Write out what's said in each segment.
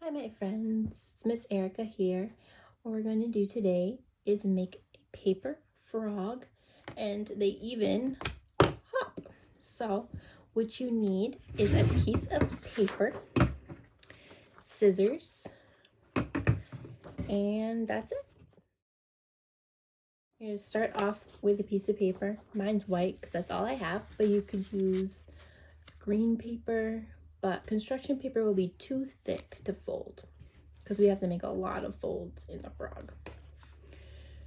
Hi my friends, it's Miss Erica here. What we're going to do today is make a paper frog, and they even hop. So what you need is a piece of paper, scissors, and that's it. You're going to start off with a piece of paper. Mine's white because that's all I have, but you could use green paper, but construction paper will be too thick to fold because we have to make a lot of folds in the frog.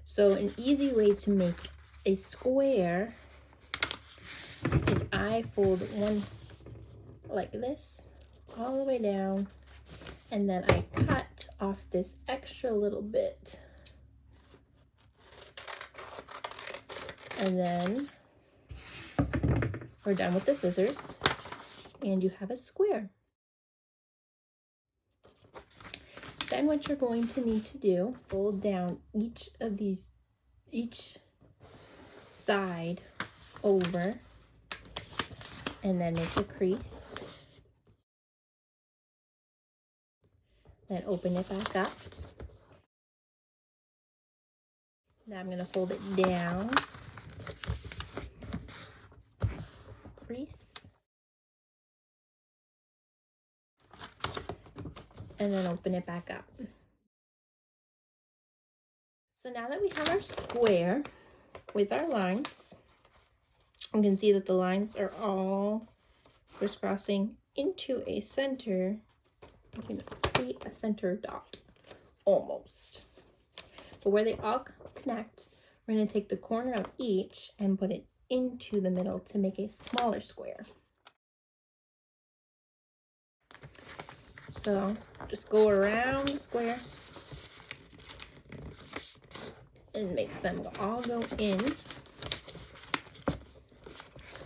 So an easy way to make a square is I fold one like this all the way down, and then I cut off this extra little bit, and then we're done with the scissors and you have a square. Then what you're going to need to do, fold down each side over, and then make a crease. Then open it back up. Now I'm going to fold it down, crease, and then open it back up. So now that we have our square with our lines, you can see that the lines are all crisscrossing into a center. You can see a center dot, almost. But where they all connect, we're going to take the corner of each and put it into the middle to make a smaller square. So just go around the square and make them all go in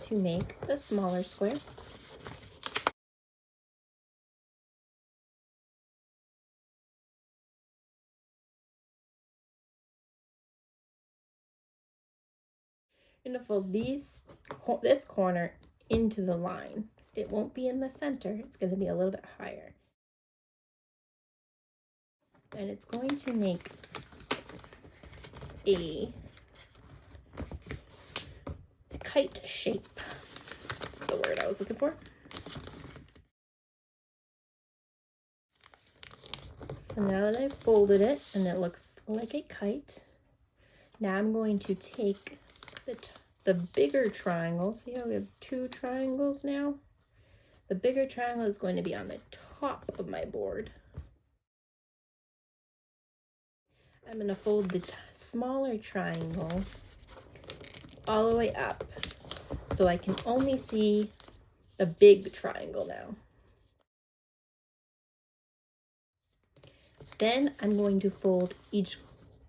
to make the smaller square. I'm going to fold this corner into the line. It won't be in the center, it's going to be a little bit higher. And it's going to make a kite shape. That's the word I was looking for. So now that I've folded it and it looks like a kite, now I'm going to take the bigger triangle. See how we have two triangles now? The bigger triangle is going to be on the top of my board. I'm going to fold the smaller triangle all the way up so I can only see the big triangle now. Then I'm going to fold each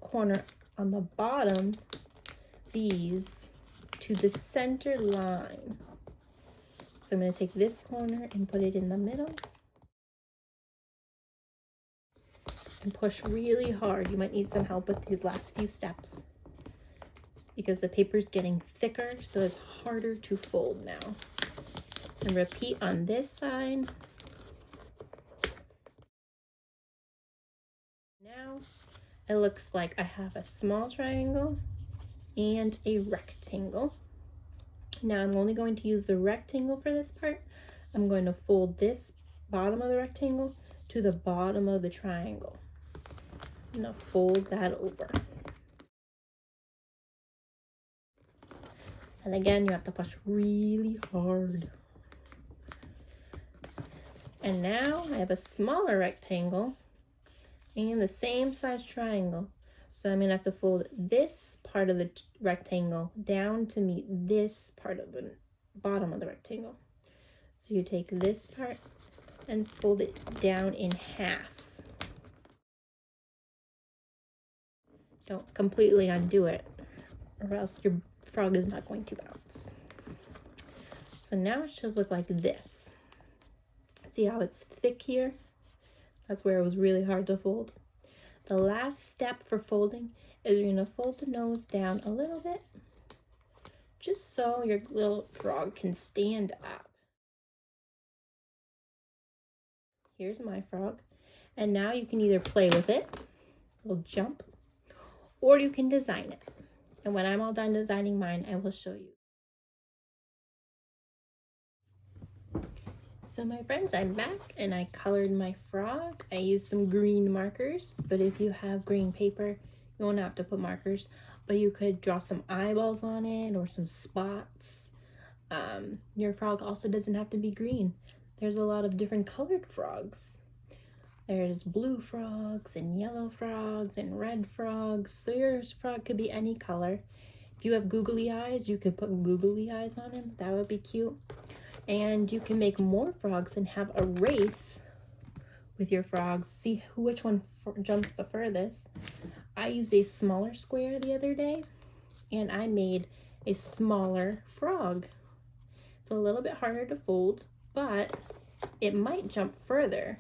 corner on the bottom, these, to the center line. So I'm going to take this corner and put it in the middle and push really hard. You might need some help with these last few steps because the paper is getting thicker, so it's harder to fold now. And repeat on this side. Now it looks like I have a small triangle and a rectangle. Now I'm only going to use the rectangle for this part. I'm going to fold this bottom of the rectangle to the bottom of the triangle. I'm going to fold that over. And again, you have to push really hard. And now I have a smaller rectangle and the same size triangle. So I'm going to have to fold this part of the rectangle down to meet this part of the bottom of the rectangle. So you take this part and fold it down in half. Don't completely undo it, or else your frog is not going to bounce. So now it should look like this. See how it's thick here? That's where it was really hard to fold. The last step for folding is you're going to fold the nose down a little bit, just so your little frog can stand up. Here's my frog. And now you can either play with it, it'll jump, or you can design it. And when I'm all done designing mine, I will show you. So my friends, I'm back and I colored my frog. I used some green markers, but if you have green paper, you won't have to put markers, but you could draw some eyeballs on it or some spots. Your frog also doesn't have to be green. There's a lot of different colored frogs. There's blue frogs and yellow frogs and red frogs. So your frog could be any color. If you have googly eyes, you could put googly eyes on him. That would be cute. And you can make more frogs and have a race with your frogs. See which one jumps the furthest. I used a smaller square the other day and I made a smaller frog. It's a little bit harder to fold, but it might jump further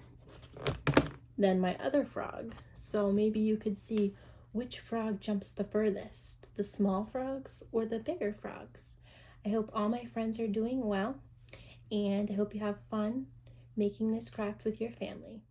than my other frog. So maybe you could see which frog jumps the furthest, the small frogs or the bigger frogs. I hope all my friends are doing well, and I hope you have fun making this craft with your family.